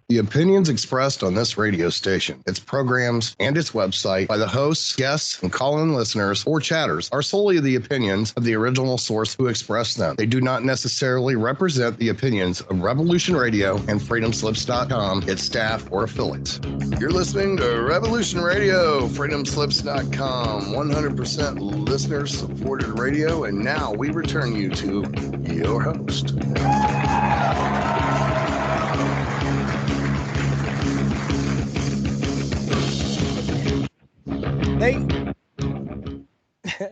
The opinions expressed on this radio station, its programs, and its website by the hosts, guests, and call-in listeners or chatters are solely the opinions of the original source who expressed them. They do not necessarily represent the opinions of Revolution Radio and FreedomSlips.com, its staff, or affiliates. You're listening to Revolution Radio, FreedomSlips.com, 100% listener-supported radio, and now we return you to your host.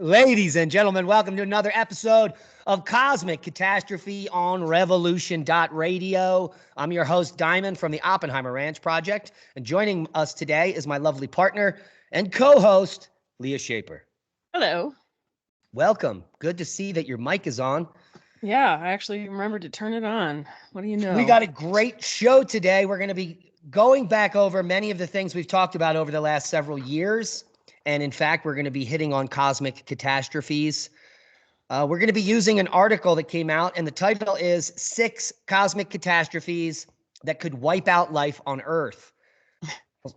Ladies and gentlemen, welcome to another episode of Cosmic Catastrophe on Revolution.radio. I'm your host, Diamond, from the Oppenheimer Ranch Project, and joining us today is my lovely partner and co-host, Leah Shaper. Hello. Welcome. Good to see that your mic is on. Yeah, I actually remembered to turn it on. What do you know? We got a great show today. We're going to be going back over many of the things we've talked about over the last several years. And in fact, we're going to be hitting on cosmic catastrophes. We're going to be using an article that came out, and the title is 6 Cosmic Catastrophes That Could Wipe Out Life on Earth.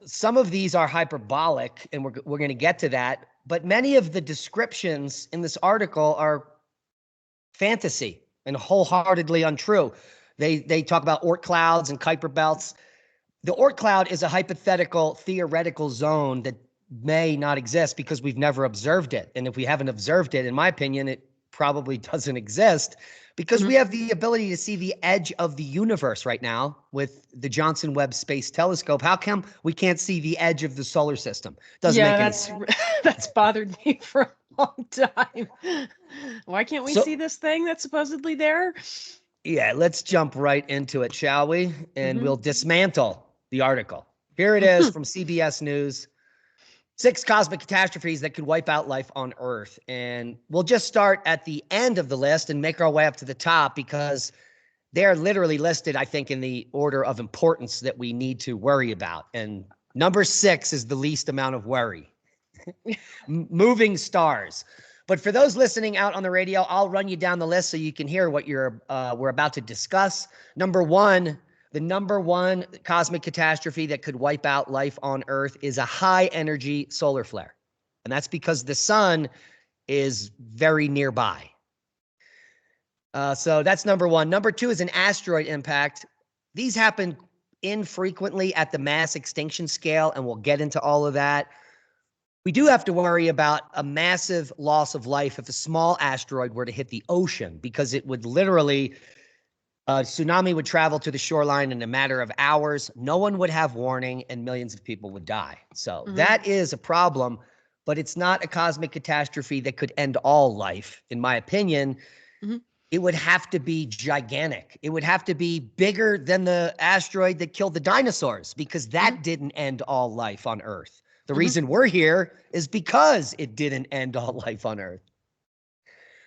Some of these are hyperbolic, and we're going to get to that. But many of the descriptions in this article are fantasy and wholeheartedly untrue. They talk about Oort clouds and Kuiper belts. The Oort cloud is a hypothetical, theoretical zone that may not exist because we've never observed it. And if we haven't observed it, in my opinion, it probably doesn't exist because we have the ability to see the edge of the universe right now with the Johnson Webb Space Telescope. How come we can't see the edge of the solar system? Doesn't make any sense. That's bothered me for a long time. Why can't we see this thing that's supposedly there? Yeah, let's jump right into it, shall we? And we'll dismantle the article. Here it is from CBS News. 6 cosmic catastrophes that could wipe out life on Earth. And we'll just start at the end of the list and make our way up to the top because they're literally listed, I think, in the order of importance that we need to worry about. And number 6 is the least amount of worry. Moving stars. But for those listening out on the radio, I'll run you down the list so you can hear what we're about to discuss. Number 1. The number 1 cosmic catastrophe that could wipe out life on Earth is a high-energy solar flare. And that's because the sun is very nearby. So that's number 1. Number 2 is an asteroid impact. These happen infrequently at the mass extinction scale, and we'll get into all of that. We do have to worry about a massive loss of life if a small asteroid were to hit the ocean, because it would literally... tsunami would travel to the shoreline in a matter of hours. No one would have warning, and millions of people would die. So that is a problem, but it's not a cosmic catastrophe that could end all life. In my opinion, it would have to be gigantic. It would have to be bigger than the asteroid that killed the dinosaurs, because that didn't end all life on Earth. The reason we're here is because it didn't end all life on Earth.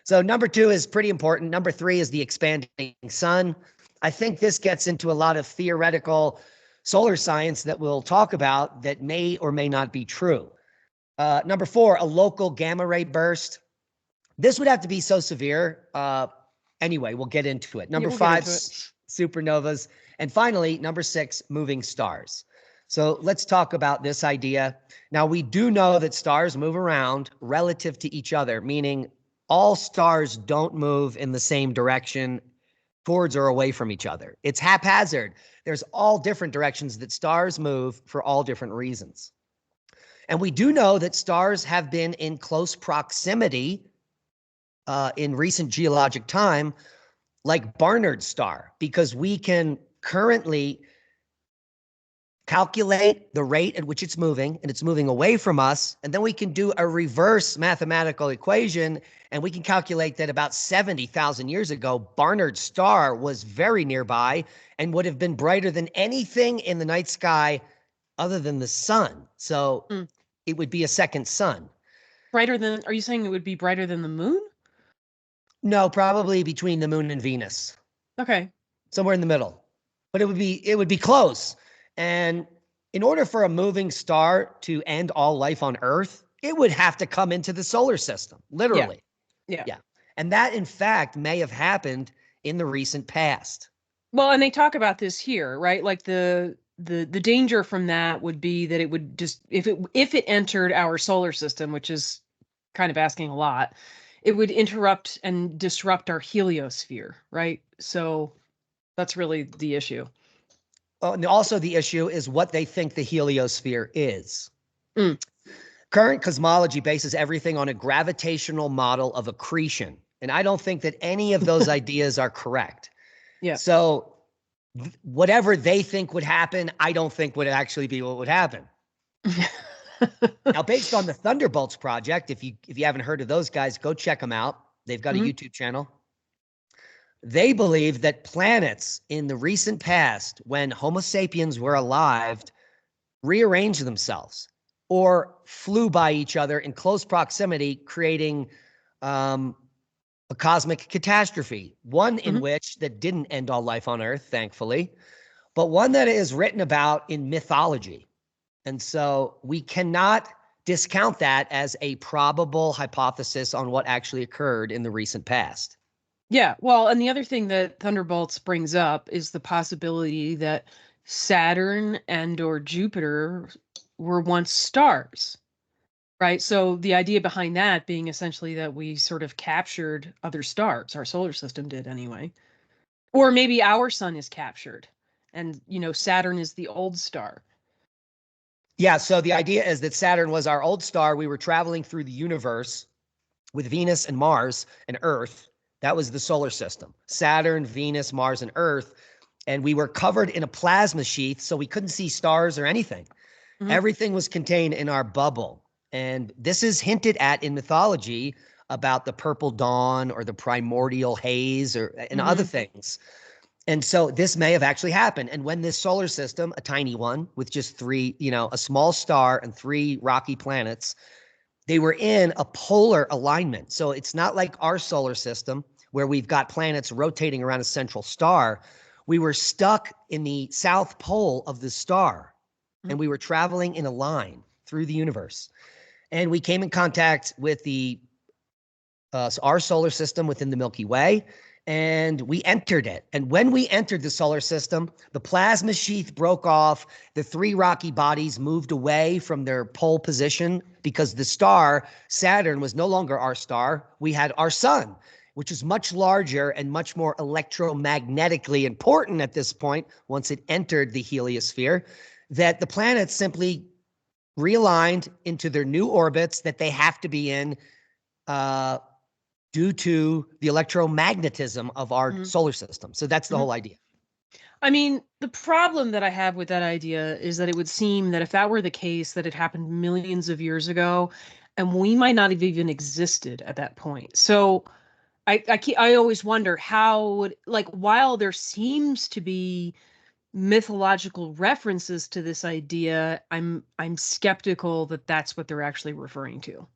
So number 2 is pretty important. Number 3 is the expanding sun. I think this gets into a lot of theoretical solar science that we'll talk about that may or may not be true. Number 4, a local gamma ray burst. This would have to be so severe. Anyway, we'll get into it. Number 5, supernovas. And finally, number 6, moving stars. So let's talk about this idea. Now, we do know that stars move around relative to each other, meaning all stars don't move in the same direction towards or away from each other. It's haphazard. There's all different directions that stars move for all different reasons. And we do know that stars have been in close proximity in recent geologic time, like Barnard's star, because we can currently calculate the rate at which it's moving, and it's moving away from us. And then we can do a reverse mathematical equation, and we can calculate that about 70,000 years ago, Barnard's star was very nearby and would have been brighter than anything in the night sky other than the sun. So it would be a second sun. Brighter than, are you saying it would be brighter than the moon? No, probably between the moon and Venus. Okay. Somewhere in the middle. But it would be close. And in order for a moving star to end all life on Earth, it would have to come into the solar system, literally. Yeah. And that, in fact, may have happened in the recent past. Well, and they talk about this here, right? Like the danger from that would be that it would just if it entered our solar system, which is kind of asking a lot, it would interrupt and disrupt our heliosphere, right? So that's really the issue. Oh, and also the issue is what they think the heliosphere is. Mm. Current cosmology bases everything on a gravitational model of accretion. And I don't think that any of those ideas are correct. Yeah. So whatever they think would happen, I don't think would actually be what would happen. Now, based on the Thunderbolts project, if you haven't heard of those guys, go check them out. They've got a YouTube channel. They believe that planets in the recent past, when Homo sapiens were alive, rearranged themselves or flew by each other in close proximity, creating a cosmic catastrophe, one in which that didn't end all life on Earth, thankfully, but one that is written about in mythology. And so we cannot discount that as a probable hypothesis on what actually occurred in the recent past. Yeah, well, and the other thing that Thunderbolts brings up is the possibility that Saturn and or Jupiter were once stars, right? So the idea behind that being essentially that we sort of captured other stars, our solar system did anyway. Or maybe our sun is captured and, Saturn is the old star. Yeah, so the idea is that Saturn was our old star. We were traveling through the universe with Venus and Mars and Earth. That was the solar system. Saturn, Venus, Mars, and Earth. And we were covered in a plasma sheath, so we couldn't see stars or anything. Everything was contained in our bubble. And this is hinted at in mythology about the purple dawn or the primordial haze and other things. And so this may have actually happened. And when this solar system, a tiny one with just three, a small star and three rocky planets, they were in a polar alignment. So it's not like our solar system where we've got planets rotating around a central star. We were stuck in the south pole of the star, and we were traveling in a line through the universe. And we came in contact with our solar system within the Milky Way, and we entered it. And when we entered the solar system, the plasma sheath broke off. The three rocky bodies moved away from their pole position because the star, Saturn, was no longer our star. We had our sun, which is much larger and much more electromagnetically important at this point, once it entered the heliosphere, that the planets simply realigned into their new orbits that they have to be in due to the electromagnetism of our solar system. So that's the whole idea. I mean, the problem that I have with that idea is that it would seem that if that were the case, that it happened millions of years ago, and we might not have even existed at that point. So I always wonder how, while there seems to be mythological references to this idea, I'm skeptical that that's what they're actually referring to.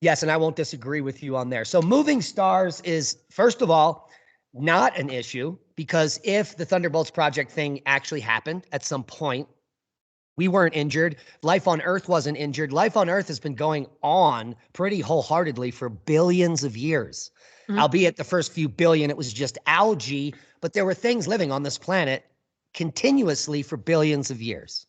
Yes, and I won't disagree with you on there. So moving stars is, first of all, not an issue, because if the Thunderbolts project thing actually happened at some point, we weren't injured. Life on Earth wasn't injured. Life on Earth has been going on pretty wholeheartedly for billions of years. Albeit the first few billion, it was just algae, but there were things living on this planet continuously for billions of years.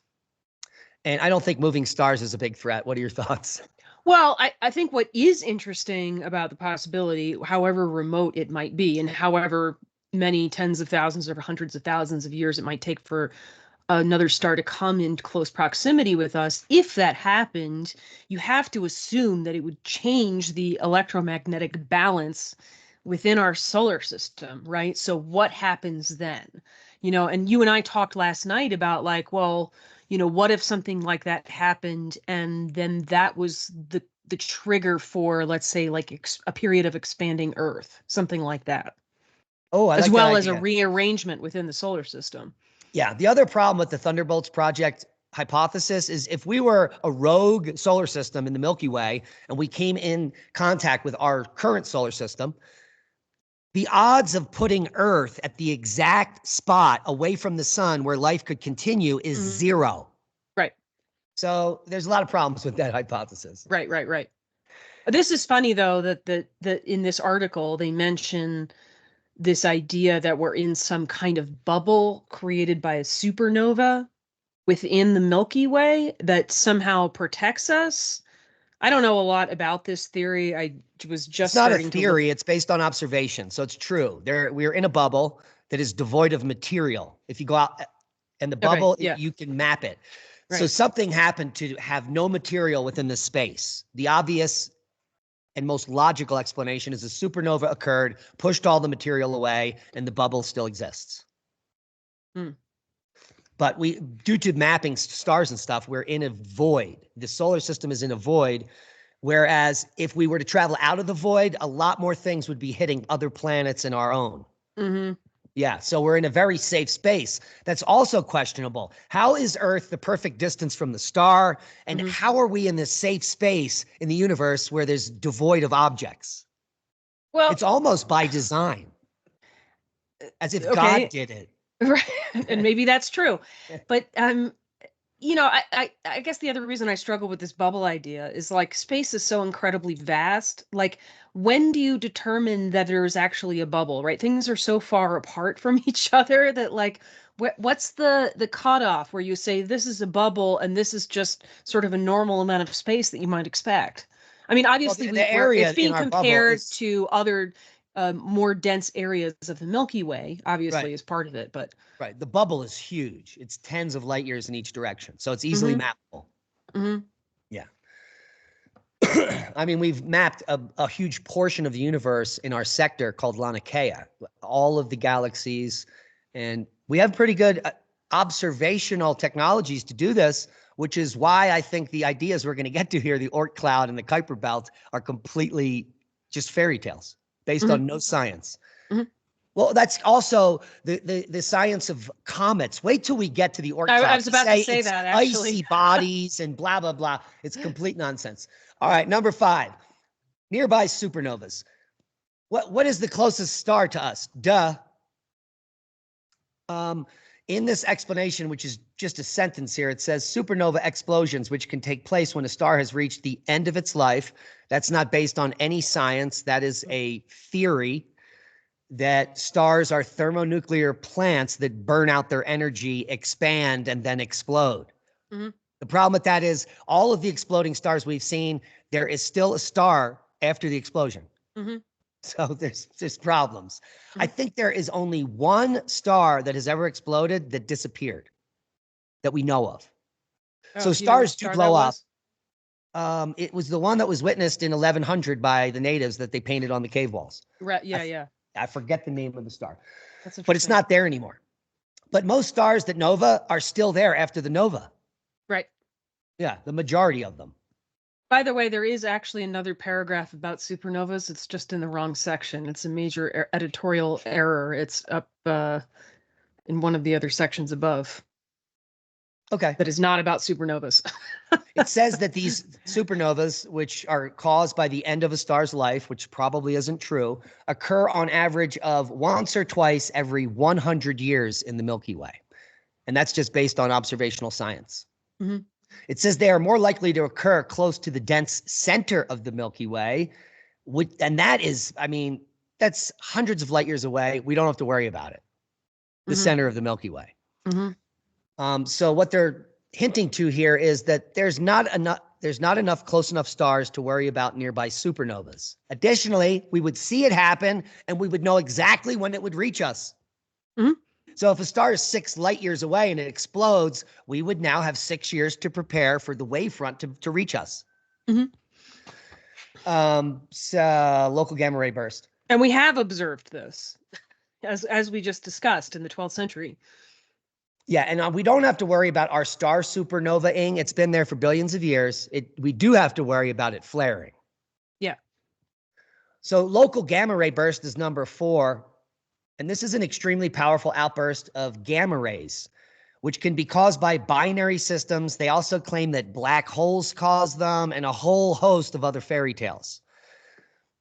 And I don't think moving stars is a big threat. What are your thoughts? Well, I think what is interesting about the possibility, however remote it might be, and however many tens of thousands or hundreds of thousands of years it might take for another star to come in close proximity with us, if that happened, you have to assume that it would change the electromagnetic balance within our solar system, right? So what happens then? And you and I talked last night about what if something like that happened and then that was the trigger for, let's say, a period of expanding Earth, something like that. Oh, I as like well that as a idea. rearrangement within the solar system. Yeah, the other problem with the Thunderbolts project hypothesis is if we were a rogue solar system in the Milky Way and we came in contact with our current solar system, the odds of putting Earth at the exact spot away from the sun where life could continue is zero. Right. So there's a lot of problems with that hypothesis. Right. This is funny, though, that in this article they mention this idea that we're in some kind of bubble created by a supernova within the Milky Way that somehow protects us. I don't know a lot about this theory. I was just It's not a starting to look. theory. It's based on observation. So it's true. We're in a bubble that is devoid of material. If you go out and the bubble, Okay, yeah. you can map it. So Right. something happened to have no material within the space. The obvious and most logical explanation is a supernova occurred, pushed all the material away, and the bubble still exists. Hmm. But due to mapping stars and stuff, we're in a void. The solar system is in a void. Whereas if we were to travel out of the void, a lot more things would be hitting other planets and our own. Mm-hmm. Yeah, so we're in a very safe space. That's also questionable. How is Earth the perfect distance from the star? And how are we in this safe space in the universe where there's devoid of objects? Well, it's almost by design, as if okay. God did it. Right. And maybe that's true. But I guess the other reason I struggle with this bubble idea is like space is so incredibly vast. Like, when do you determine that there's actually a bubble, right? Things are so far apart from each other that like what's the cutoff where you say this is a bubble and this is just sort of a normal amount of space that you might expect? I mean, obviously the area it's being in our bubble compared is to other more dense areas of the Milky Way, obviously, is part of it, but right. The bubble is huge. It's tens of light years in each direction. So it's easily mappable. Yeah. I mean, we've mapped a huge portion of the universe in our sector called Laniakea, all of the galaxies. And we have pretty good observational technologies to do this, which is why I think the ideas we're going to get to here, the Oort cloud and the Kuiper belt, are completely just fairy tales based on no science. Well, that's also the science of comets. Wait till we get to the Oort cloud. I was about to say it's that, actually. icy bodies and blah, blah, blah. It's complete nonsense. All right, number 5, nearby supernovas. What is the closest star to us? Duh. In this explanation, which is just a sentence here, it says supernova explosions, which can take place when a star has reached the end of its life. That's not based on any science. That is a theory that stars are thermonuclear plants that burn out their energy, expand, and then explode. The problem with that is all of the exploding stars we've seen, there is still a star after the explosion. So there's problems. I think there is only one star that has ever exploded that disappeared that we know of. So stars do blow up. It was the one that was witnessed in 1100 by the natives that they painted on the cave walls. Right. Yeah. I forget the name of the star, but it's not there anymore. But most stars that nova are still there after the nova. Right. Yeah, the majority of them. By the way, there is actually another paragraph about supernovas. It's just in the wrong section. It's a major editorial error. It's up in one of the other sections above. Okay. That is not about supernovas. It says that these supernovas, which are caused by the end of a star's life, which probably isn't true, occur on average of once or twice every 100 years in the Milky Way. And that's just based on observational science. It says they are more likely to occur close to the dense center of the Milky Way. And that is, I mean, that's hundreds of light years away. We don't have to worry about it. The center of the Milky Way. So what they're hinting to here is that there's not enough close enough stars to worry about nearby supernovas. Additionally, we would see it happen and we would know exactly when it would reach us. So if a star is 6 light years away and it explodes, we would now have 6 years to prepare for the wavefront to reach us. So local gamma ray burst. And we have observed this, as we just discussed in the 12th century. Yeah, and we don't have to worry about our star supernovaing. It's been there for billions of years. We do have to worry about it flaring. Yeah. So local gamma ray burst is number 4. And this is an extremely powerful outburst of gamma rays, which can be caused by binary systems. They also claim that black holes cause them and a whole host of other fairy tales.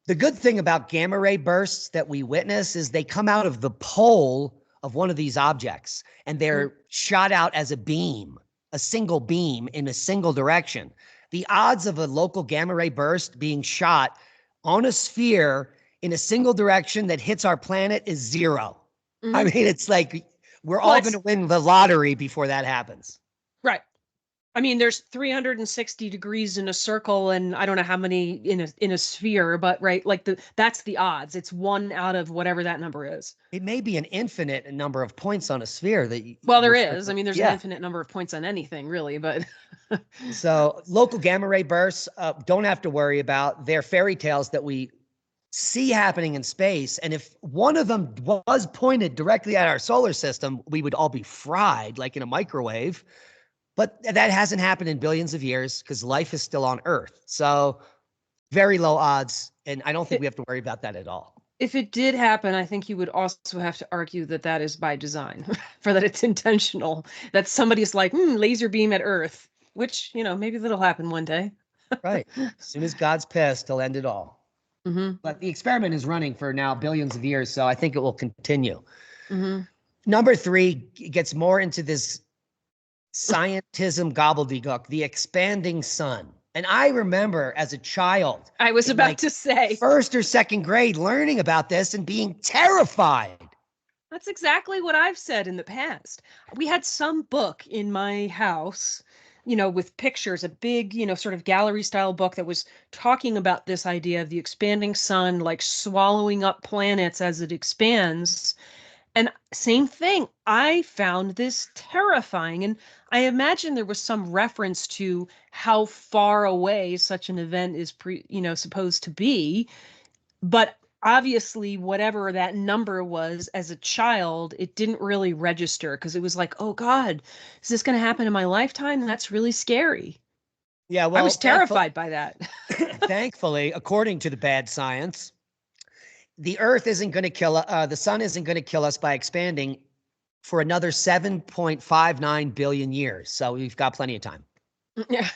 The good thing about gamma ray bursts that we witness is they come out of the pole of one of these objects, and they're shot out as a beam, a single beam in a single direction. The odds of a local gamma ray burst being shot on a sphere in a single direction that hits our planet is 0. Mhm. I mean, it's like we're Well, all going to win the lottery before that happens. Right. I mean, there's 360 degrees in a circle, and I don't know how many in a sphere, but right, like that's the odds. It's 1 out of whatever that number is. It may be an infinite number of points on a sphere that Well, there is. I mean, there's an yeah. infinite number of points on anything, really, but So local gamma ray bursts don't have to worry about. They're fairy tales that we see happening in space. And if one of them was pointed directly at our solar system, we would all be fried like in a microwave. But that hasn't happened in billions of years because life is still on Earth. So very low odds. And I don't think we have to worry about that at all. if it did happen, I think you would also have to argue that that is by design, for that it's intentional, that somebody's like, laser beam at Earth, which, maybe that'll happen one day. Right. As soon as God's pissed, he'll end it all. Mm-hmm. But the experiment is running for now billions of years, so I think it will continue. Mm-hmm. Number 3 gets more into this scientism gobbledygook, the expanding sun. And I remember as a child, I was about to say, first or second grade, learning about this and being terrified. That's exactly what I've said in the past. We had some book in my house, with pictures, a big, sort of gallery style book that was talking about this idea of the expanding sun, like swallowing up planets as it expands. And same thing, I found this terrifying. And I imagine there was some reference to how far away such an event is supposed to be. But obviously, whatever that number was as a child, it didn't really register because it was like, oh God, is this going to happen in my lifetime? That's really scary. Yeah, well, I was terrified by that. Thankfully, according to the bad science, the Earth isn't going to kill the sun isn't going to kill us by expanding for another 7.59 billion years. So we've got plenty of time. Yeah.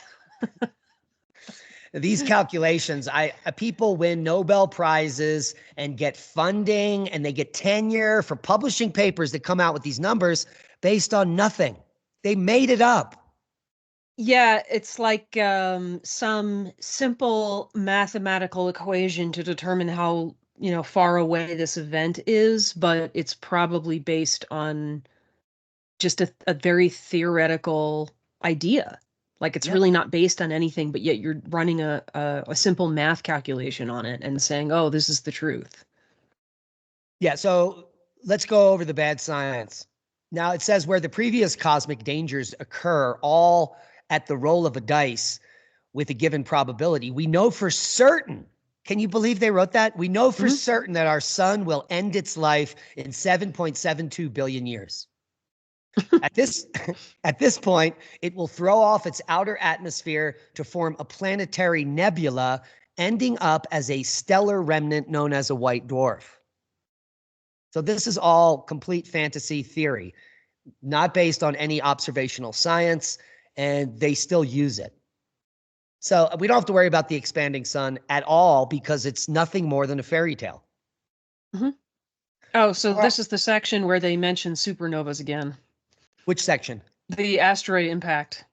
These calculations, people win Nobel Prizes and get funding and they get tenure for publishing papers that come out with these numbers based on nothing. They made it up. Yeah, it's like some simple mathematical equation to determine how far away this event is, but it's probably based on just a very theoretical idea. Like it's really not based on anything, but yet you're running a simple math calculation on it and saying, oh, this is the truth. Yeah, so let's go over the bad science. Now it says where the previous cosmic dangers occur all at the roll of a dice with a given probability, we know for certain. Can you believe they wrote that? We know for certain that our sun will end its life in 7.72 billion years. At this point, it will throw off its outer atmosphere to form a planetary nebula, ending up as a stellar remnant known as a white dwarf. So this is all complete fantasy theory, not based on any observational science, and they still use it. So we don't have to worry about the expanding sun at all because it's nothing more than a fairy tale. Mm-hmm. Oh, so this is the section where they mention supernovas again. Which section? The asteroid impact.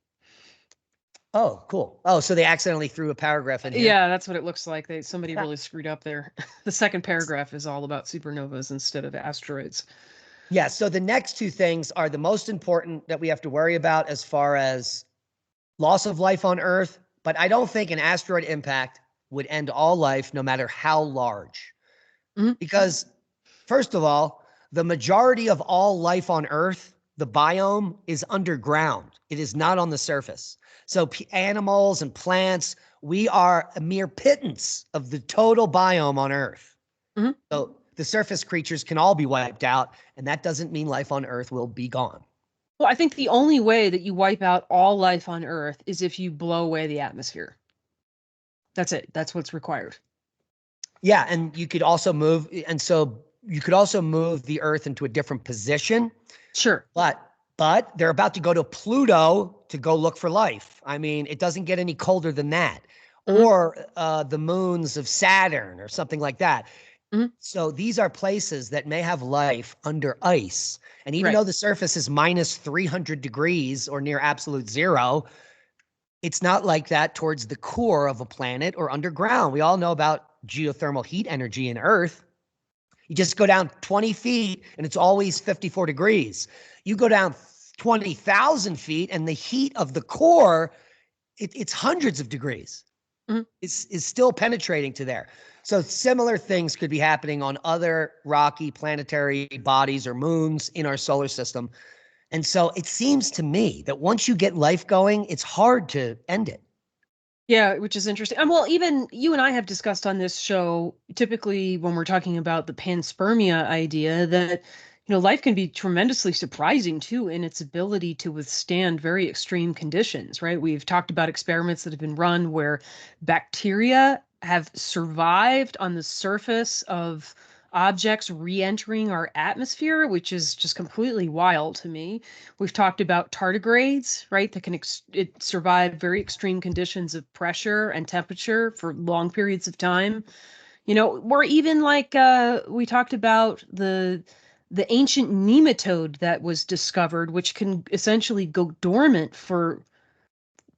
Oh, cool. Oh, so they accidentally threw a paragraph in here. Yeah, that's what it looks like. Somebody really screwed up there. The second paragraph is all about supernovas instead of asteroids. Yeah, so the next 2 things are the most important that we have to worry about as far as loss of life on Earth, but I don't think an asteroid impact would end all life no matter how large. Because first of all, the majority of all life on Earth, the biome, is underground. It is not on the surface. So animals and plants, we are a mere pittance of the total biome on Earth. So the surface creatures can all be wiped out, and that doesn't mean life on Earth will be gone. Well, I think the only way that you wipe out all life on Earth is if you blow away the atmosphere. That's it. That's what's required. Yeah, and you could also move, and so you could also move the Earth into a different position. Sure. But they're about to go to Pluto to go look for life. I mean, it doesn't get any colder than that. Or the moons of Saturn or something like that. So these are places that may have life under ice. And even though the surface is minus 300 degrees or near absolute zero, it's not like that towards the core of a planet or underground. We all know about geothermal heat energy in Earth. You just go down 20 feet and it's always 54 degrees. You go down 20,000 feet and the heat of the core, it's hundreds of degrees. Is still penetrating to there. So similar things could be happening on other rocky planetary bodies or moons in our solar system. And so it seems to me that once you get life going, it's hard to end it. Yeah, which is interesting. And well, even you and I have discussed on this show, typically when we're talking about the panspermia idea, that life can be tremendously surprising too in its ability to withstand very extreme conditions, right? We've talked about experiments that have been run where bacteria have survived on the surface of objects re-entering our atmosphere, which is just completely wild to me. We've talked about tardigrades, right? That can it survive very extreme conditions of pressure and temperature for long periods of time. Or even like we talked about the ancient nematode that was discovered, which can essentially go dormant for,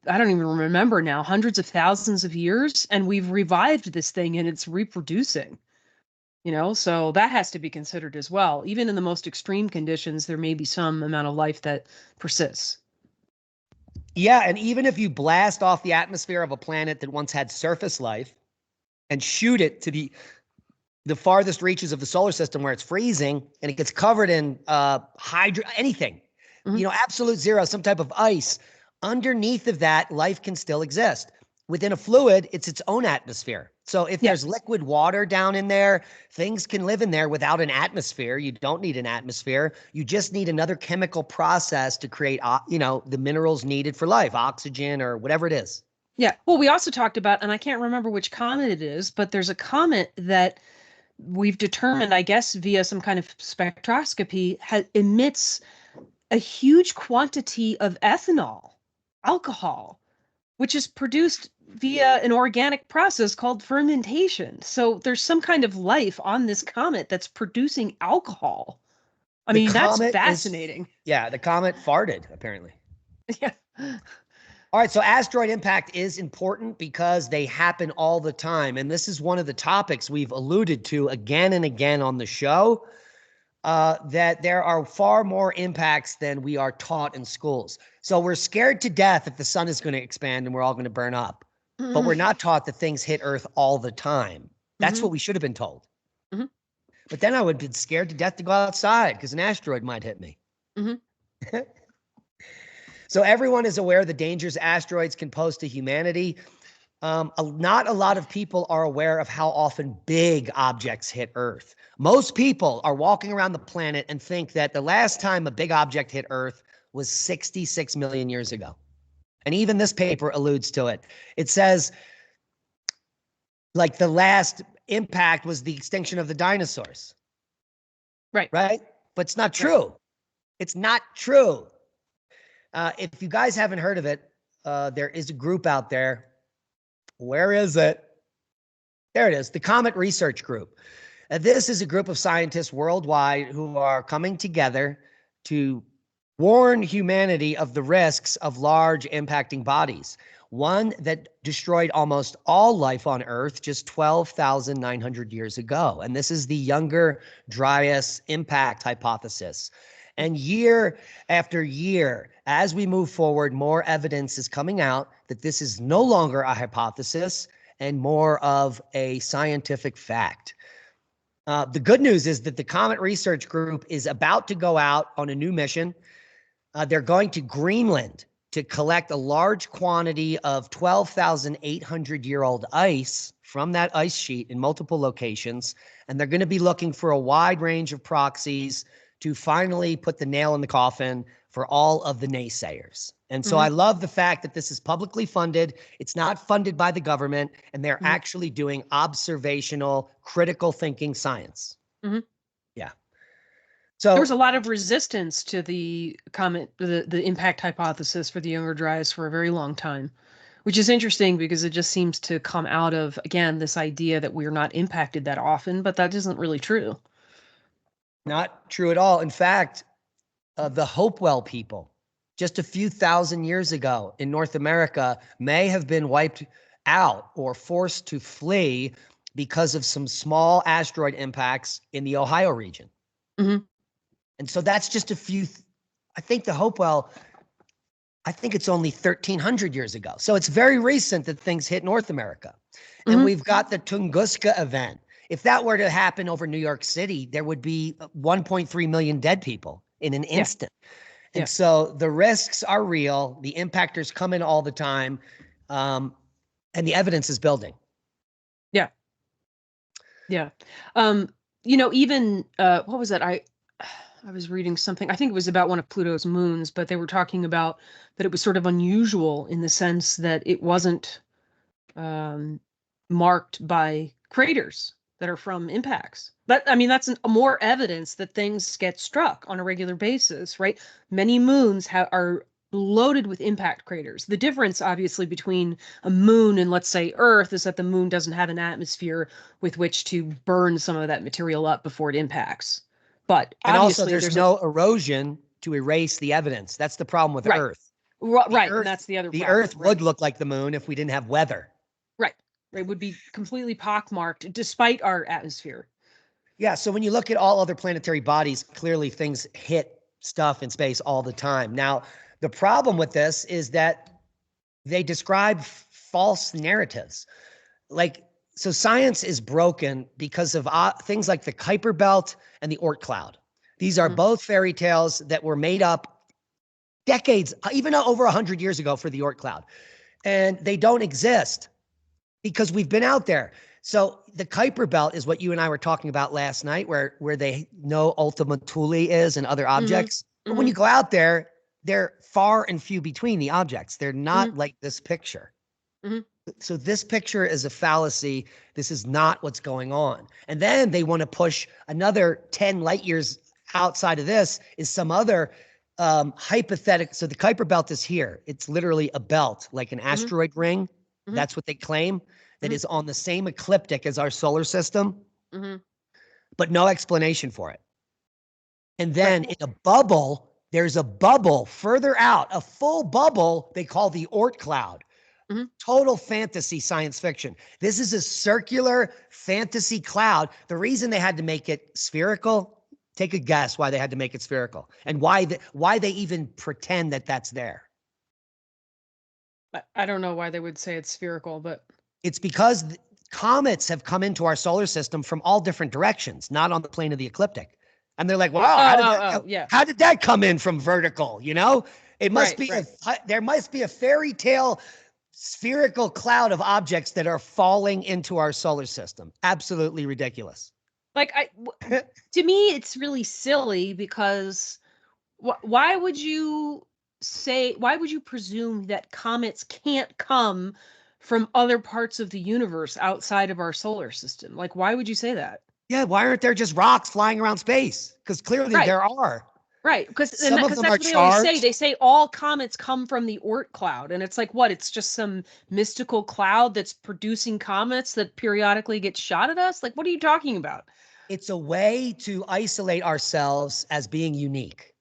I don't even remember now, hundreds of thousands of years, and we've revived this thing and it's reproducing. So that has to be considered as well. Even in the most extreme conditions, there may be some amount of life that persists. Yeah, and even if you blast off the atmosphere of a planet that once had surface life and shoot it to the farthest reaches of the solar system where it's freezing and it gets covered in anything, absolute zero, some type of ice, underneath of that, life can still exist. Within a fluid, it's its own atmosphere. So if there's liquid water down in there, things can live in there without an atmosphere. You don't need an atmosphere. You just need another chemical process to create, the minerals needed for life, oxygen or whatever it is. Yeah. Well, we also talked about, and I can't remember which comet it is, but there's a comet that we've determined, I guess, via some kind of spectroscopy, emits a huge quantity of ethanol, alcohol, which is produced via an organic process called fermentation. So there's some kind of life on this comet that's producing alcohol. I mean, that's fascinating. The comet farted, apparently. Yeah. All right, so asteroid impact is important because they happen all the time. And this is one of the topics we've alluded to again and again on the show, that there are far more impacts than we are taught in schools. So we're scared to death if the sun is going to expand and we're all going to burn up. Mm-hmm. But we're not taught that things hit Earth all the time. That's what we should have been told. Mm-hmm. But then I would have been scared to death to go outside because an asteroid might hit me. Mm-hmm. So everyone is aware of the dangers asteroids can pose to humanity. Not a lot of people are aware of how often big objects hit Earth. Most people are walking around the planet and think that the last time a big object hit Earth was 66 million years ago. And even this paper alludes to it. It says, like, the last impact was the extinction of the dinosaurs. Right. Right? But it's not true. Right. It's not true. If you guys haven't heard of it, there is a group out there. Where is it? There it is, the Comet Research Group. This is a group of scientists worldwide who are coming together to warn humanity of the risks of large impacting bodies. One that destroyed almost all life on Earth just 12,900 years ago. And this is the Younger Dryas impact hypothesis. And year after year, as we move forward, more evidence is coming out that this is no longer a hypothesis and more of a scientific fact. The good news is that the Comet Research Group is about to go out on a new mission. They're going to Greenland to collect a large quantity of 12,800-year-old ice from that ice sheet in multiple locations. And they're going to be looking for a wide range of proxies to finally put the nail in the coffin for all of the naysayers. And so I love the fact that this is publicly funded. It's not funded by the government, and they're actually doing observational, critical thinking science. Yeah. So there was a lot of resistance to the comet, the impact hypothesis for the Younger Dryas for a very long time, which is interesting because it just seems to come out of, again, this idea that we're not impacted that often, but that isn't really true. Not true at all. In fact, the Hopewell people, just a few thousand years ago in North America, may have been wiped out or forced to flee because of some small asteroid impacts in the Ohio region. Mm-hmm. And so that's just a few, I think the Hopewell, I think it's only 1,300 years ago. So it's very recent that things hit North America. And Mm-hmm. we've got the Tunguska event. If that were to happen over New York City, there would be 1.3 million dead people in an instant. And so the risks are real. The impactors come in all the time. And the evidence is building. Yeah. Yeah. Even what was that? I was reading something. I think it was about one of Pluto's moons, but they were talking about that it was sort of unusual in the sense that it wasn't marked by craters that are from impacts. But I mean, that's more evidence that things get struck on a regular basis, right? Many moons are loaded with impact craters. The difference, obviously, between a moon and, let's say, Earth is that the moon doesn't have an atmosphere with which to burn some of that material up before it impacts. But And also, obviously, there's no erosion to erase the evidence. That's the problem with right. Earth. Right, Earth, and that's the other the problem. Earth would look like the moon if we didn't have weather. Right. It would be completely pockmarked despite our atmosphere. Yeah, so when you look at all other planetary bodies, clearly things hit stuff in space all the time. Now, the problem with this is that they describe false narratives. So science is broken because of things like the Kuiper Belt and the Oort cloud. These are both fairy tales that were made up decades, even over 100 years ago for the Oort cloud. And they don't exist because we've been out there. So the Kuiper Belt is what you and I were talking about last night, where they know Ultima Thule is and other objects. But when you go out there, they're far and few between, the objects. They're not like this picture. So this picture is a fallacy. This is not what's going on. And then they want to push another 10 light years outside of this is some other hypothetical. So the Kuiper Belt is here. It's literally a belt, like an asteroid ring. That's what they claim, that is on the same ecliptic as our solar system, but no explanation for it. And then in a bubble, there's a bubble further out, a full bubble they call the Oort cloud. Total fantasy science fiction. This is a circular fantasy cloud. The reason they had to make it spherical, take a guess why they had to make it spherical and why they even pretend that that's there. I don't know why they would say it's spherical, but it's because comets have come into our solar system from all different directions, not on the plane of the ecliptic. And they're like, wow, how did that come in from vertical? You know, it must be there must be a fairy tale spherical cloud of objects that are falling into our solar system. Absolutely ridiculous. Like, to me, it's really silly because why would you presume that comets can't come from other parts of the universe outside of our solar system? Like, why would you say that? Yeah, why aren't there just rocks flying around space? Because clearly there are. Right, because some of them that's are what they always say. They say all comets come from the Oort cloud, and it's like, what? It's just some mystical cloud that's producing comets that periodically get shot at us? Like, what are you talking about? It's a way to isolate ourselves as being unique.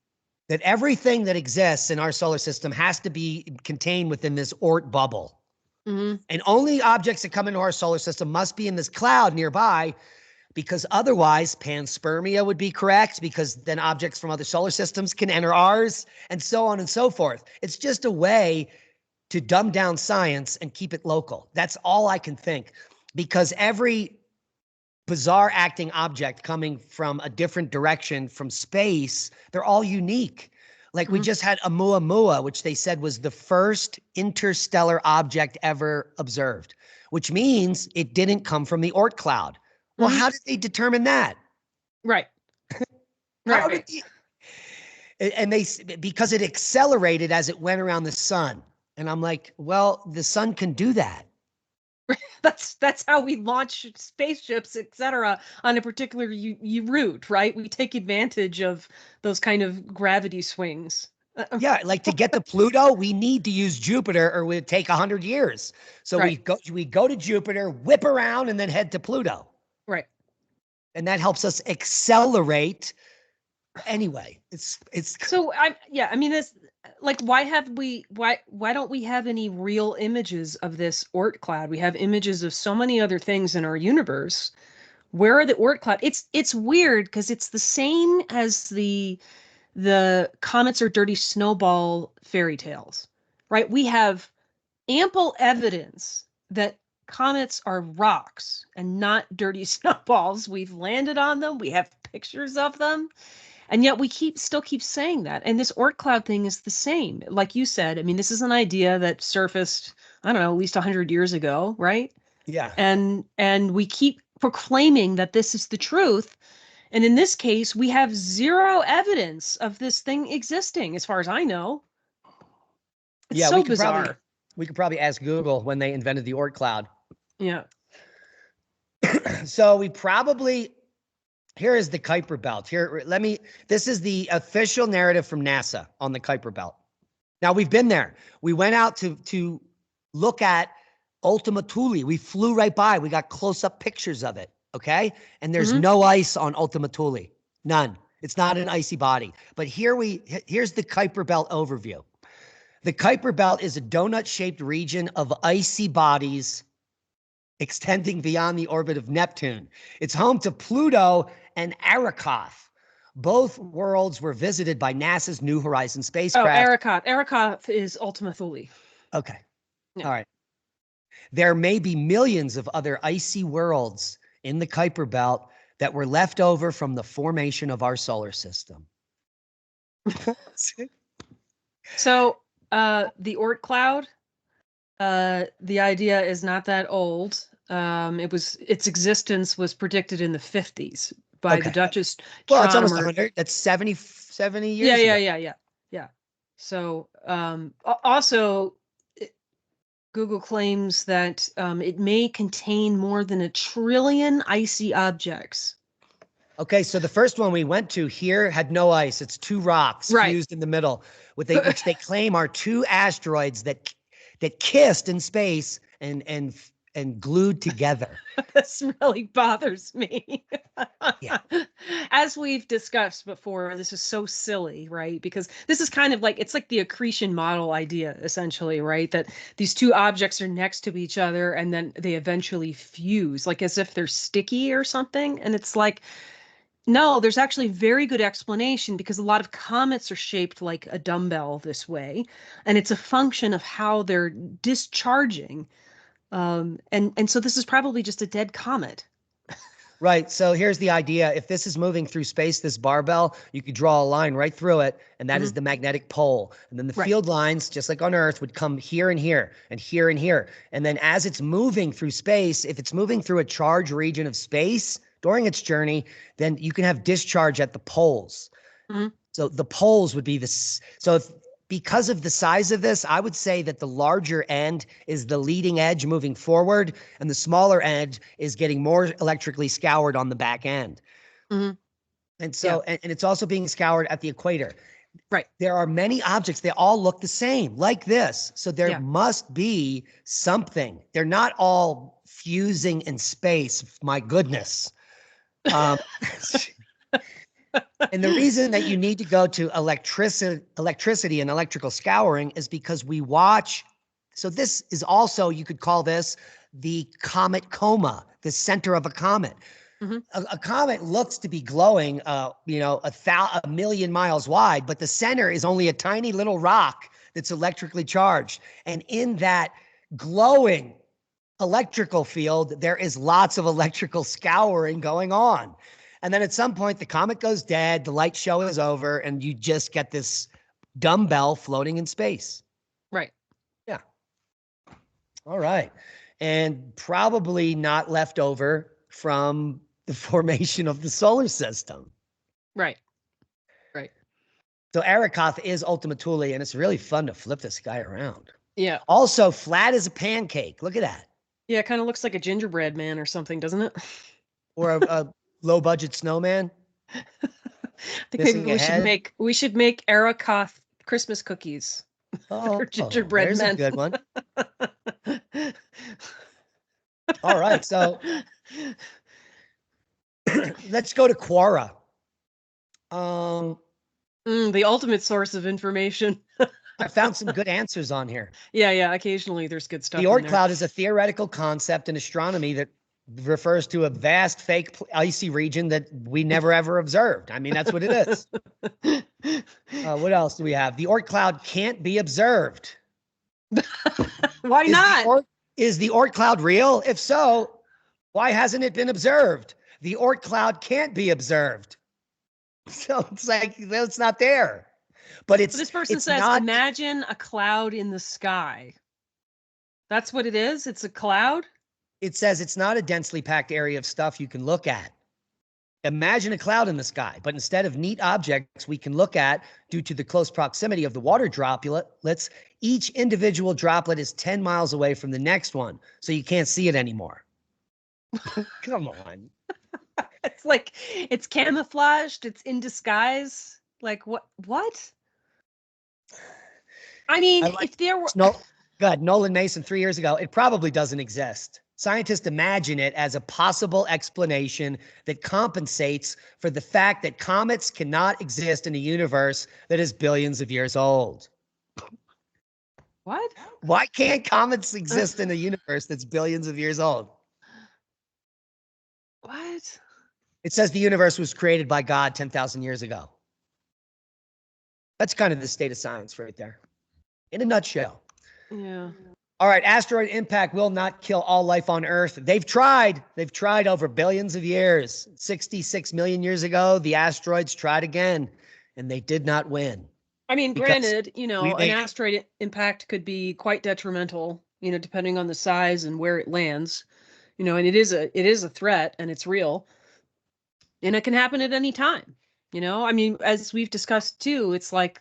That everything that exists in our solar system has to be contained within this Oort bubble. And only objects that come into our solar system must be in this cloud nearby, because otherwise panspermia would be correct, because then objects from other solar systems can enter ours, and so on and so forth. It's just a way to dumb down science and keep it local. That's all I can think, because every bizarre acting object coming from a different direction from space, they're all unique. Like we just had Oumuamua, which they said was the first interstellar object ever observed, which means it didn't come from the Oort cloud. Well, how did they determine that? Right. Because it accelerated as it went around the sun. And I'm like, well, the sun can do that. That's how we launch spaceships, etc., on a particular route, right? We take advantage of those kind of gravity swings. Yeah, like to get to Pluto, we need to use Jupiter, or it would take 100 years. So we go to Jupiter, whip around, and then head to Pluto. Right. And that helps us accelerate. Anyway, it's so I mean, this like, why don't we have any real images of this Oort cloud? We have images of so many other things in our universe. Where are the Oort cloud? It's weird because it's the same as the comets are dirty snowball fairy tales, right? We have ample evidence that comets are rocks and not dirty snowballs. We've landed on them. We have pictures of them. And yet we still keep saying that. And this Oort cloud thing is the same. Like you said, I mean, this is an idea that surfaced, I don't know, at least 100 years ago, right? Yeah. And we keep proclaiming that this is the truth. And in this case, we have zero evidence of this thing existing, as far as I know. It's Yeah, so bizarre. We could probably ask Google when they invented the Oort cloud. Yeah. So we probably, here is the Kuiper belt. Here, this is the official narrative from NASA on the Kuiper belt. Now we've been there. We went out to look at Ultima Thule. We flew right by. We got close-up pictures of it, okay? And there's no ice on Ultima Thule. None. It's not an icy body. But here's the Kuiper belt overview. The Kuiper belt is a donut-shaped region of icy bodies extending beyond the orbit of Neptune. It's home to Pluto and Arrokoth. Both worlds were visited by NASA's New Horizons spacecraft. Oh, Arrokoth. Arrokoth is Ultima Thule. Okay. Yeah. All right. There may be millions of other icy worlds in the Kuiper belt that were left over from the formation of our solar system. So the Oort cloud, the idea is not that old. Its existence was predicted in the 50s by the Dutch astronomer. Well, it's almost 100. That's 70 years ago. Yeah. So also, Google claims that it may contain more than 1 trillion icy objects. Okay, so the first one we went to here had no ice. It's 2 rocks fused in the middle, which they claim are 2 asteroids that kissed in space and glued together. This really bothers me. Yeah. As we've discussed before, this is so silly, right? Because this is kind of like, it's like the accretion model idea, essentially, right? That these 2 objects are next to each other and then they eventually fuse, like as if they're sticky or something. And it's like, no, there's actually very good explanation because a lot of comets are shaped like a dumbbell this way. And it's a function of how they're discharging. And so this is probably just a dead comet. Right. So here's the idea. If this is moving through space, this barbell, you could draw a line right through it, and that is the magnetic pole. And then the field lines, just like on Earth, would come here and here and here and here. And then as it's moving through space, if it's moving through a charged region of space during its journey, then you can have discharge at the poles. So the poles would be this. So because of the size of this, I would say that the larger end is the leading edge moving forward, and the smaller end is getting more electrically scoured on the back end. And so, and it's also being scoured at the equator. Right. There are many objects. They all look the same, like this. So there must be something. They're not all fusing in space. My goodness. And the reason that you need to go to electricity and electrical scouring is because we watch. So this is also, you could call this the comet coma, the center of a comet. A comet looks to be glowing, a million miles wide, but the center is only a tiny little rock that's electrically charged. And in that glowing electrical field, there is lots of electrical scouring going on. And then at some point, the comet goes dead, the light show is over, and you just get this dumbbell floating in space. Right. Yeah. All right. And probably not left over from the formation of the solar system. Right. So Arrokoth is Ultima Thule, and it's really fun to flip this guy around. Yeah. Also, flat as a pancake. Look at that. Yeah, it kind of looks like a gingerbread man or something, doesn't it? Or a low-budget snowman. I think maybe we should make Arrokoth Christmas cookies. Oh, gingerbread there's men. a good one. All right, so let's go to Quora. The ultimate source of information. I found some good answers on here. Yeah. Occasionally there's good stuff The in Oort there. cloud is a theoretical concept in astronomy that refers to a vast fake icy region that we never ever observed. I mean, that's what it is. What else do we have? The Oort cloud can't be observed. Why not? Is the Oort cloud real? If so, why hasn't it been observed? The Oort cloud can't be observed. So it's like, it's not there. But this person says, not, imagine a cloud in the sky. That's what it is? It's a cloud? It says it's not a densely packed area of stuff you can look at. Imagine a cloud in the sky, but instead of neat objects we can look at due to the close proximity of the water droplets, each individual droplet is 10 miles away from the next one, so you can't see it anymore. Come on. It's like, it's camouflaged, it's in disguise. Like, what? I mean, if there were... God, Nolan Mason 3 years ago, it probably doesn't exist. Scientists imagine it as a possible explanation that compensates for the fact that comets cannot exist in a universe that is billions of years old. What? Why can't comets exist in a universe that's billions of years old? What? It says the universe was created by God 10,000 years ago. That's kind of the state of science right there, in a nutshell. Yeah. All right, asteroid impact will not kill all life on Earth. They've tried. They've tried over billions of years. 66 million years ago, the asteroids tried again, and they did not win. I mean, granted, an asteroid impact could be quite detrimental, depending on the size and where it lands. And it is a threat, and it's real. And it can happen at any time. I mean, as we've discussed too, it's like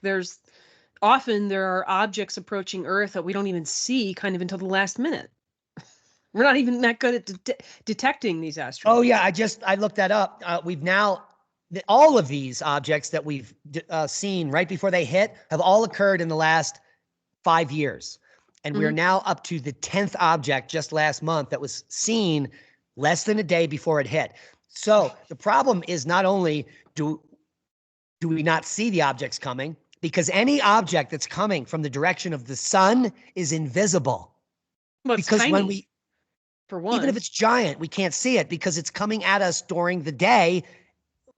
often there are objects approaching Earth that we don't even see kind of until the last minute. We're not even that good at detecting these asteroids. Oh yeah, I looked that up. We've now, all of these objects that we've seen right before they hit have all occurred in the last 5 years. And we're now up to the 10th object just last month that was seen less than a day before it hit. So the problem is not only do we not see the objects coming, because any object that's coming from the direction of the sun is invisible. Well, because tiny, for one, even if it's giant, we can't see it because it's coming at us during the day.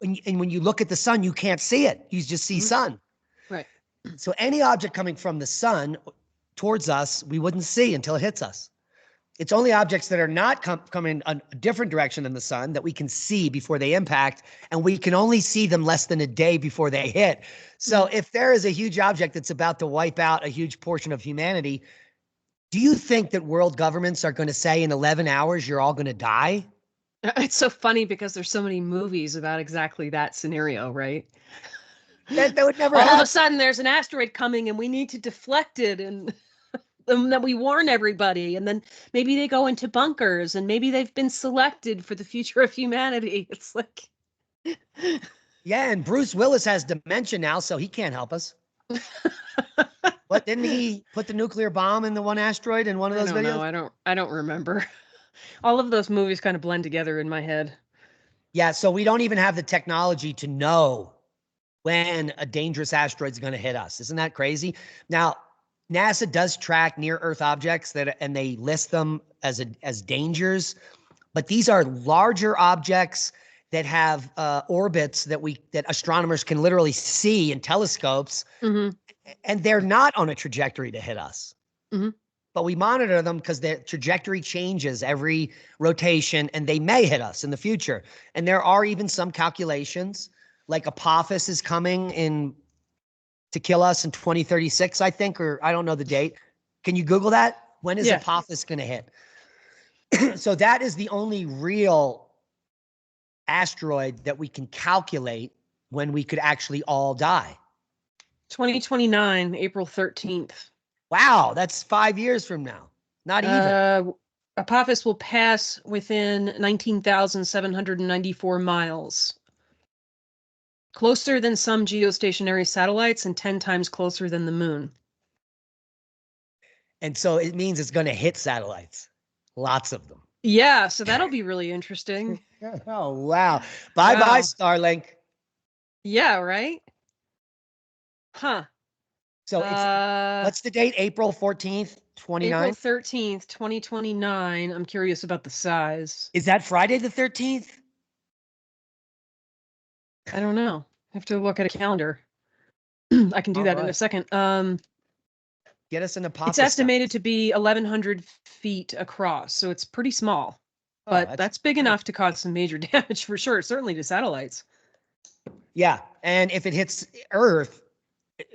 And when you look at the sun, you can't see it. You just see sun. Right. So any object coming from the sun towards us, we wouldn't see until it hits us. It's only objects that are not coming a different direction than the sun that we can see before they impact, and we can only see them less than a day before they hit. So if there is a huge object that's about to wipe out a huge portion of humanity, do you think that world governments are going to say in 11 hours, you're all going to die? It's so funny because there's so many movies about exactly that scenario, right? That would never All happen. of a sudden there's an asteroid coming and we need to deflect it, and that we warn everybody, and then maybe they go into bunkers, and maybe they've been selected for the future of humanity. It's like, yeah, and Bruce Willis has dementia now, so he can't help us. What, didn't he put the nuclear bomb in the one asteroid in one of those videos? No, I don't remember. All of those movies kind of blend together in my head. Yeah, so we don't even have the technology to know when a dangerous asteroid is going to hit us. Isn't that crazy? Now, NASA does track near-Earth objects and they list them as dangers, but these are larger objects that have orbits that astronomers can literally see in telescopes, and they're not on a trajectory to hit us. But we monitor them because their trajectory changes every rotation, and they may hit us in the future. And there are even some calculations, like Apophis is coming to kill us in 2036, I think, or I don't know the date. Can you Google that? When is Apophis going to hit? So that is the only real asteroid that we can calculate when we could actually all die. 2029, April 13th. Wow, that's 5 years from now. Not even. Apophis will pass within 19,794 miles. Closer than some geostationary satellites and 10 times closer than the moon. And so it means it's going to hit satellites. Lots of them. Yeah, so that'll be really interesting. Oh, wow. Bye-bye, Starlink. Yeah, right? Huh. So what's the date? April 14th, 29? April 13th, 2029. I'm curious about the size. Is that Friday the 13th? I don't know. I have to look at a calendar. I can do that in a second. Get us an Apophis. It's estimated to be 1,100 feet across, so it's pretty small. But that's big enough to cause some major damage for sure, certainly to satellites. Yeah, and if it hits Earth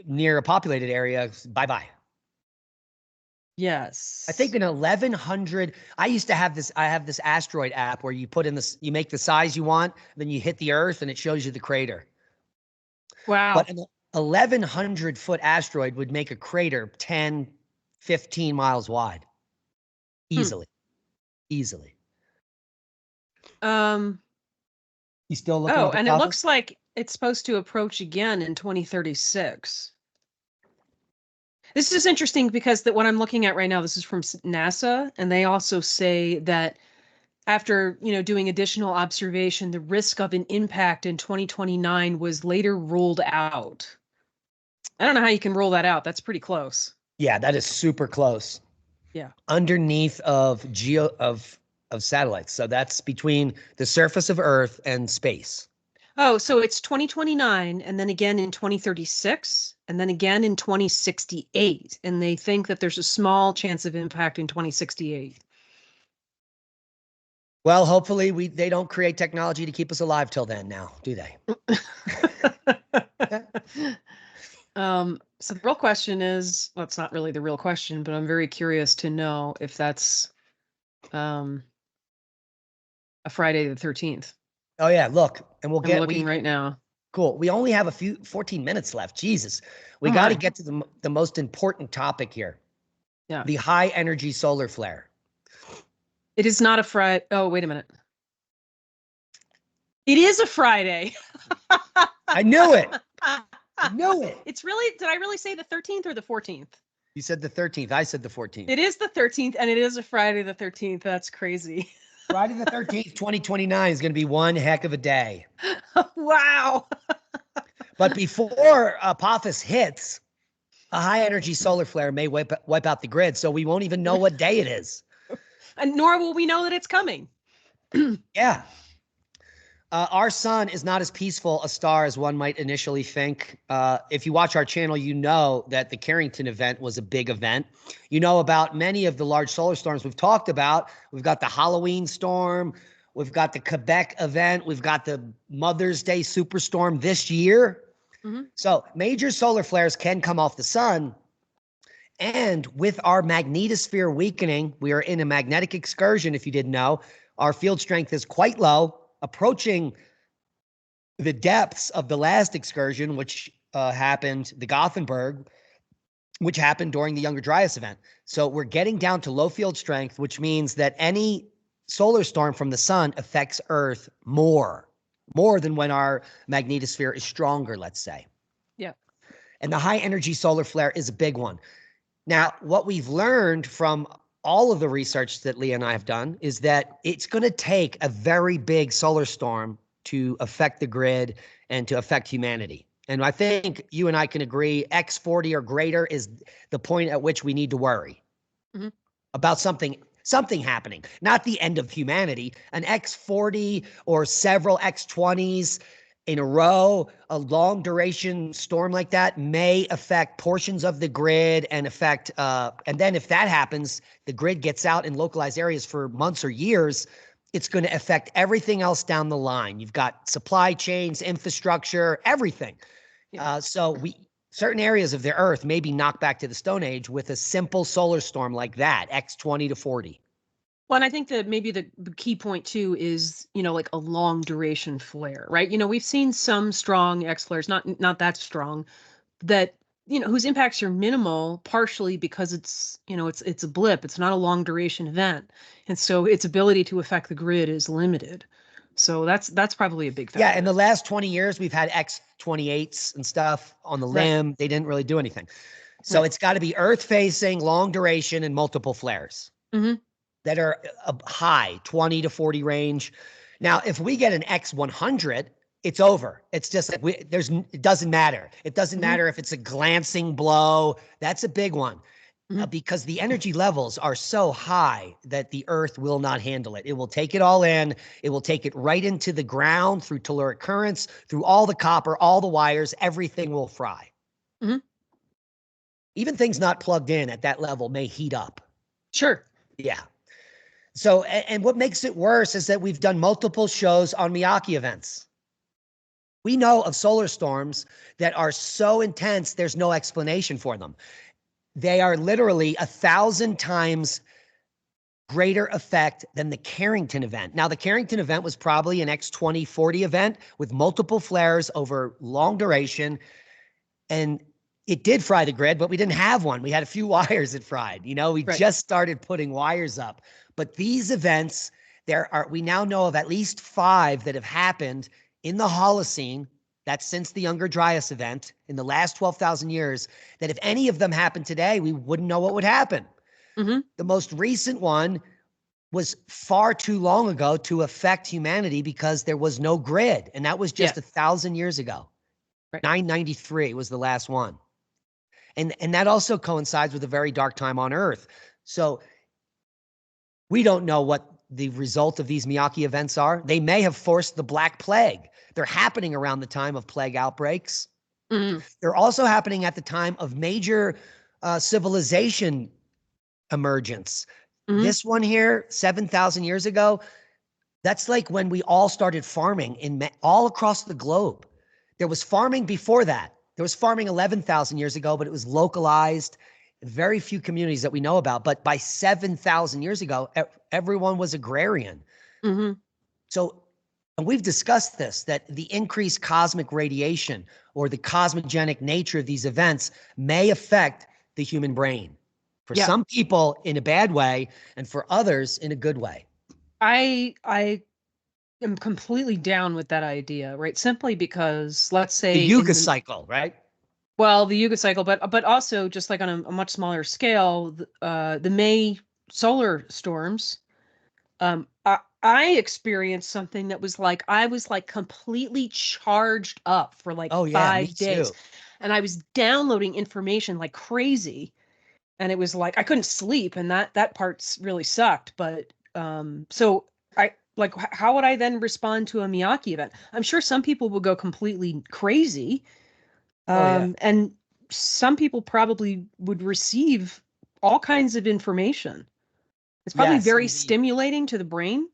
near a populated area, bye-bye. Yes. I think in 1,100, I used to have this, I have this asteroid app where you put in this, you make the size you want, then you hit the Earth and it shows you the crater. Wow. But an 1,100 foot asteroid would make a crater 10, 15 miles wide. Easily. Easily. You still looking Oh, at and it Apophis? looks like it's supposed to approach again in 2036. This is interesting because what I'm looking at right now, this is from NASA, and they also say that after, doing additional observation, the risk of an impact in 2029 was later ruled out. I don't know how you can rule that out. That's pretty close. Yeah, that is super close. Yeah. Underneath of satellites. So that's between the surface of Earth and space. Oh, so it's 2029 and then again in 2036 and then again in 2068. And they think that there's a small chance of impact in 2068. Well, hopefully they don't create technology to keep us alive till then now, do they? So the real question is, well, it's not really the real question, but I'm very curious to know if that's a Friday the 13th. Oh yeah, look, and I'm looking right now. Cool. We only have 14 minutes left. Jesus. We got to get to the most important topic here. Yeah. The high energy solar flare. It is not a Friday. Oh, wait a minute. It is a Friday. I knew it. I knew it. It's really, did I really say the 13th or the 14th? You said the 13th. I said the 14th. It is the 13th and it is a Friday the 13th. That's crazy. Friday the 13th, 2029 is going to be one heck of a day. Wow. But before Apophis hits, a high energy solar flare may wipe out the grid. So we won't even know what day it is. And nor will we know that it's coming. Yeah. Our sun is not as peaceful a star as one might initially think. If you watch our channel, you know that the Carrington event was a big event. You know about many of the large solar storms we've talked about. We've got the Halloween storm. We've got the Quebec event. We've got the Mother's Day superstorm this year. Mm-hmm. So major solar flares can come off the sun. And with our magnetosphere weakening, we are in a magnetic excursion, if you didn't know. Our field strength is quite low, approaching the depths of the last excursion, which happened, the Gothenburg, which happened during the Younger Dryas event. So we're getting down to low field strength, which means that any solar storm from the sun affects Earth more than when our magnetosphere is stronger, let's say. Yeah. And the high energy solar flare is a big one. Now, what we've learned from all of the research that Leah and I have done is that it's going to take a very big solar storm to affect the grid and to affect humanity. And I think you and I can agree X40 or greater is the point at which we need to worry about something happening, not the end of humanity. An X40 or several X20s in a row, a long duration storm like that may affect portions of the grid and affect, and then if that happens, the grid gets out in localized areas for months or years, it's going to affect everything else down the line. You've got supply chains, infrastructure, everything. Yeah. So certain areas of the Earth may be knocked back to the Stone Age with a simple solar storm like that, X20 to 40. Well, and I think that maybe the key point too is, like a long duration flare, right? We've seen some strong X flares, not that strong, that, whose impacts are minimal, partially because it's a blip. It's not a long duration event. And so its ability to affect the grid is limited. So that's probably a big factor. Yeah. In the last 20 years, we've had X28s and stuff on the limb. Right. They didn't really do anything. So It's got to be Earth facing, long duration, and multiple flares. Mm-hmm. That are a high 20 to 40 range. Now, if we get an X100, it's over. It's just like it doesn't matter. It doesn't matter if it's a glancing blow. That's a big one. Because the energy levels are so high that the Earth will not handle it. It will take it all in. It will take it right into the ground through telluric currents, through all the copper, all the wires. Everything will fry. Even things not plugged in at that level may heat up. Sure. Yeah. So, and what makes it worse is that we've done multiple shows on Miyake events. We know of solar storms that are so intense, there's no explanation for them. They are literally 1,000 times greater effect than the Carrington event. Now, the Carrington event was probably an X2040 event with multiple flares over long duration. And it did fry the grid, but we didn't have one. We had a few wires that fried. You know, we just started putting wires up. But these events, we now know of at least 5 that have happened in the Holocene. That's since the Younger Dryas event in the last 12,000 years, that if any of them happened today, we wouldn't know what would happen. The most recent one was far too long ago to affect humanity because there was no grid. And that was just 1,000 years ago. 993 was the last one. And that also coincides with a very dark time on Earth. So we don't know what the result of these Miyake events are. They may have forced the Black Plague. They're happening around the time of plague outbreaks. They're also happening at the time of major civilization emergence. This one here, 7,000 years ago, that's like when we all started farming all across the globe. There was farming before that. There was farming 11,000 years ago, but it was localized. Very few communities that we know about. But by 7,000 years ago, everyone was agrarian. So, and we've discussed this, that the increased cosmic radiation or the cosmogenic nature of these events may affect the human brain. For some people in a bad way, and for others in a good way. I am completely down with that idea, right? Simply because, let's say, the Yuga cycle, right? Well, the Yuga cycle, but also just like on a much smaller scale, the May solar storms. I experienced something that was like I was like completely charged up for like 5 days, and I was downloading information like crazy, and it was like I couldn't sleep, and that part's really sucked. But so I like how would I then respond to a Miyake event? I'm sure some people will go completely crazy. And some people probably would receive all kinds of information. It's probably very stimulating to the brain.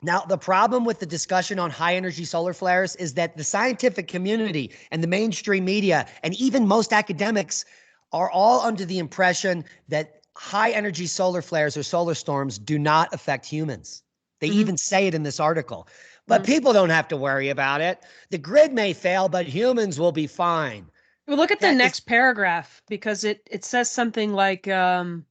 Now, the problem with the discussion on high energy solar flares is that the scientific community and the mainstream media and even most academics are all under the impression that high energy solar flares or solar storms do not affect humans. They even say it in this article. But people don't have to worry about it. The grid may fail, but humans will be fine. Well, look at the next paragraph, because it says something like, there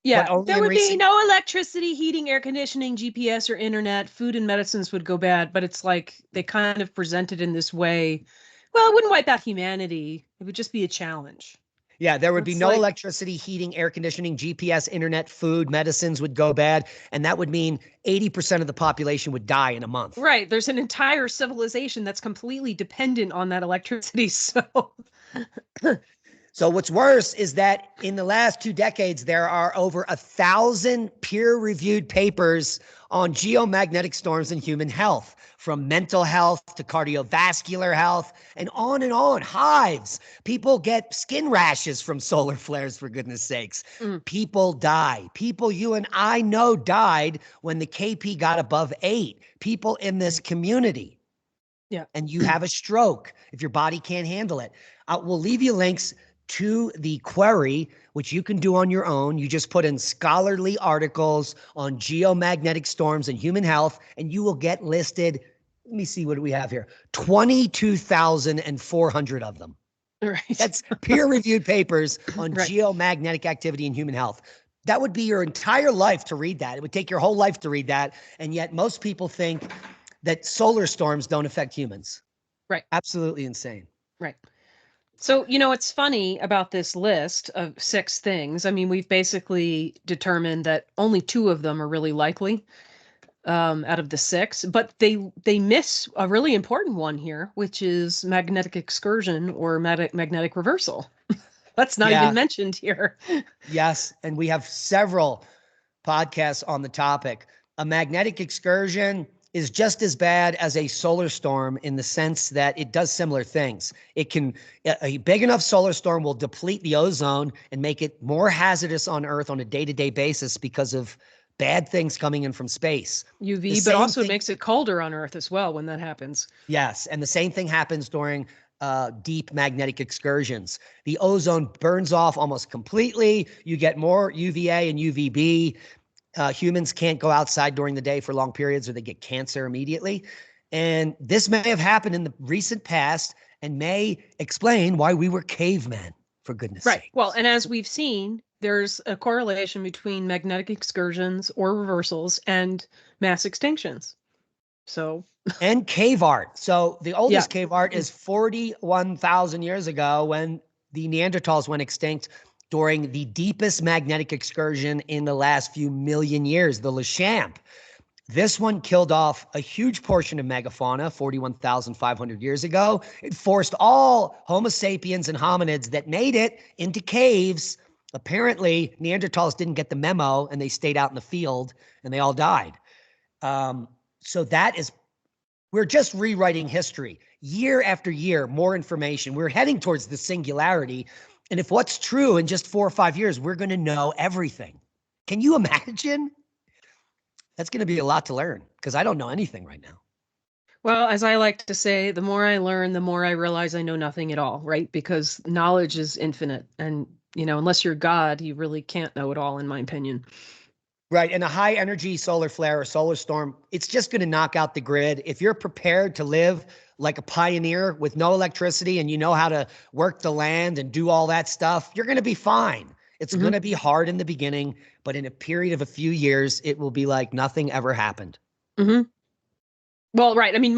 would be no electricity, heating, air conditioning, GPS, or internet. Food and medicines would go bad. But it's like they kind of present it in this way. Well, it wouldn't wipe out humanity. It would just be a challenge. Yeah, there would be no electricity, heating, air conditioning, GPS, internet, food, medicines would go bad. And that would mean 80% of the population would die in a month. Right. There's an entire civilization that's completely dependent on that electricity. So what's worse is that in the last 2 decades, there are over 1,000 peer-reviewed papers on geomagnetic storms and human health, from mental health to cardiovascular health and on, hives. People get skin rashes from solar flares, for goodness sakes. People die. People you and I know died when the KP got above 8. People in this community. Yeah. And you have a stroke if your body can't handle it. We'll leave you links to the query, which you can do on your own. You just put in scholarly articles on geomagnetic storms and human health, and you will get listed. Let me see what we have here. 22,400 of them. Right. That's peer-reviewed papers on geomagnetic activity in human health. That would be your entire life to read that. It would take your whole life to read that. And yet most people think that solar storms don't affect humans. Right. Absolutely insane. Right. So, it's funny about this list of 6 things. I mean, we've basically determined that only 2 of them are really likely. out of the six, but they miss a really important one here, which is magnetic excursion or magnetic reversal. That's not even Yeah. mentioned here. Yes. And we have several podcasts on the topic. A magnetic excursion is just as bad as a solar storm in the sense that it does similar things. It can, a big enough solar storm will deplete the ozone and make it more hazardous on Earth on a day-to-day basis because of bad things coming in from space. The UV, but same also it thing, makes it colder on Earth as well when that happens. yes, and the same thing happens during deep magnetic excursions. The ozone burns off almost completely. You get more UVA and UVB. Humans can't go outside during the day for long periods or they get cancer immediately. And this may have happened in the recent past and may explain why we were cavemen, for goodness Right. sake. Well, and as we've seen, there's a correlation between magnetic excursions or reversals and mass extinctions. So, And cave art. So the oldest yeah. cave art is 41,000 years ago when the Neanderthals went extinct during the deepest magnetic excursion in the last few million years, the Lechamp. This one killed off a huge portion of megafauna 41,500 years ago. It forced all Homo sapiens and hominids that made it into caves. Apparently, Neanderthals didn't get the memo and they stayed out in the field and they all died. So that is, we're just rewriting history year after year, more information. We're heading towards the singularity. And if what's true in just 4 or 5 years, we're going to know everything. Can you imagine? That's going to be a lot to learn because I don't know anything right now. Well, as I like to say, the more I learn, the more I realize I know nothing at all, right? Because knowledge is infinite. And, unless you're God, you really can't know it all, in my opinion. Right. And a high energy solar flare or solar storm, it's just going to knock out the grid. If you're prepared to live like a pioneer with no electricity and you know how to work the land and do all that stuff, you're going to be fine. It's going to be hard in the beginning, but in a period of a few years, it will be like nothing ever happened. Well, right. I mean,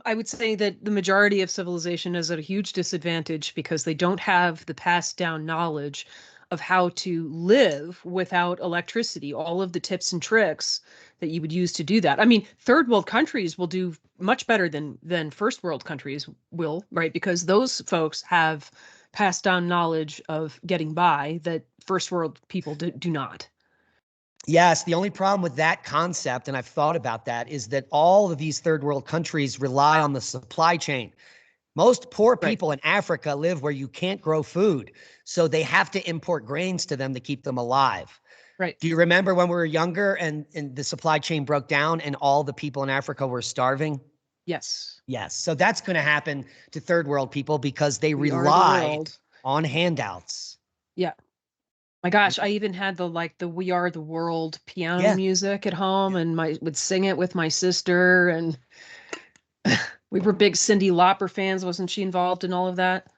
I would say that the majority of civilization is at a huge disadvantage because they don't have the passed down knowledge of how to live without electricity, all of the tips and tricks that you would use to do that. I mean, third world countries will do much better than first world countries will, right? Because those folks have passed down knowledge of getting by that first world people do not. Yes, the only problem with that concept, and I've thought about that, is that all of these third world countries rely on the supply chain. Most poor Right. people in Africa live where you can't grow food, so they have to import grains to them to keep them alive. Right. Do you remember when we were younger and the supply chain broke down and all the people in Africa were starving? Yes. Yes. So that's going to happen to third world people because they We are the relied world. on handouts. Yeah. My gosh, I even had the We Are the World piano Yeah. music at home and would sing it with my sister, and we were big Cyndi Lauper fans. Wasn't she involved in all of that?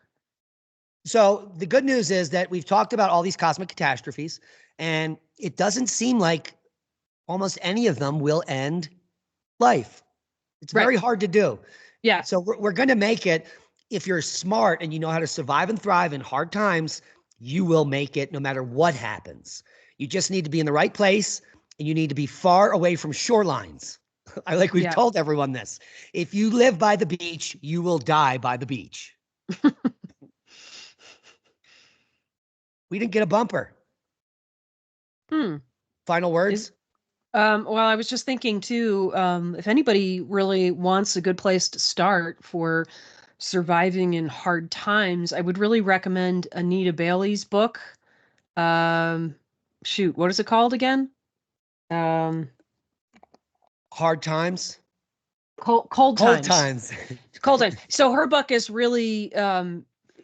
So the good news is that we've talked about all these cosmic catastrophes, and it doesn't seem like almost any of them will end life. It's very hard to do. Yeah. So we're going to make it. If you're smart and you know how to survive and thrive in hard times, you will make it no matter what happens. You just need to be in the right place and you need to be far away from shorelines. We've told everyone this. If you live by the beach, you will die by the beach. We didn't get a bumper. Final words? Well, I was just thinking too, if anybody really wants a good place to start for surviving in hard times, I would really recommend Anita Bailey's book. Shoot, what is it called again? Hard times? Cold times. Cold times. So her book is really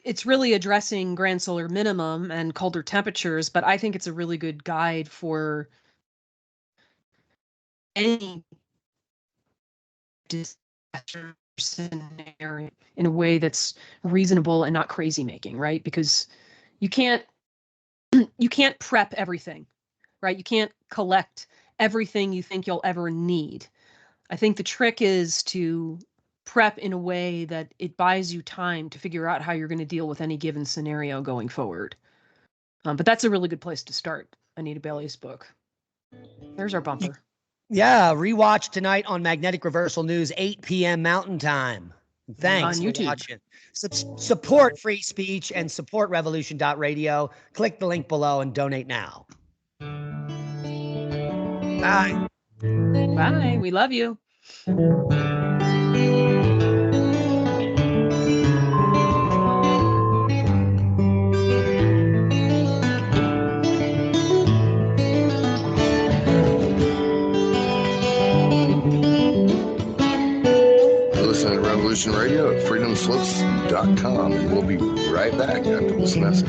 it's really addressing grand solar minimum and colder temperatures, but I think it's a really good guide for any disaster scenario in a way that's reasonable and not crazy making, right? Because you can't prep everything, right? You can't collect everything you think you'll ever need. I think the trick is to prep in a way that it buys you time to figure out how you're going to deal with any given scenario going forward. But that's a really good place to start, Anita Bailey's book. There's our bumper. Yeah, rewatch tonight on Magnetic Reversal News, 8 p.m. Mountain Time. Thanks On for YouTube. watching. Support free speech and support revolution.radio. Click the link below and donate now. Bye. Bye. We love you. Listen to Revolution Radio at freedomslips.com, and we'll be right back after this message.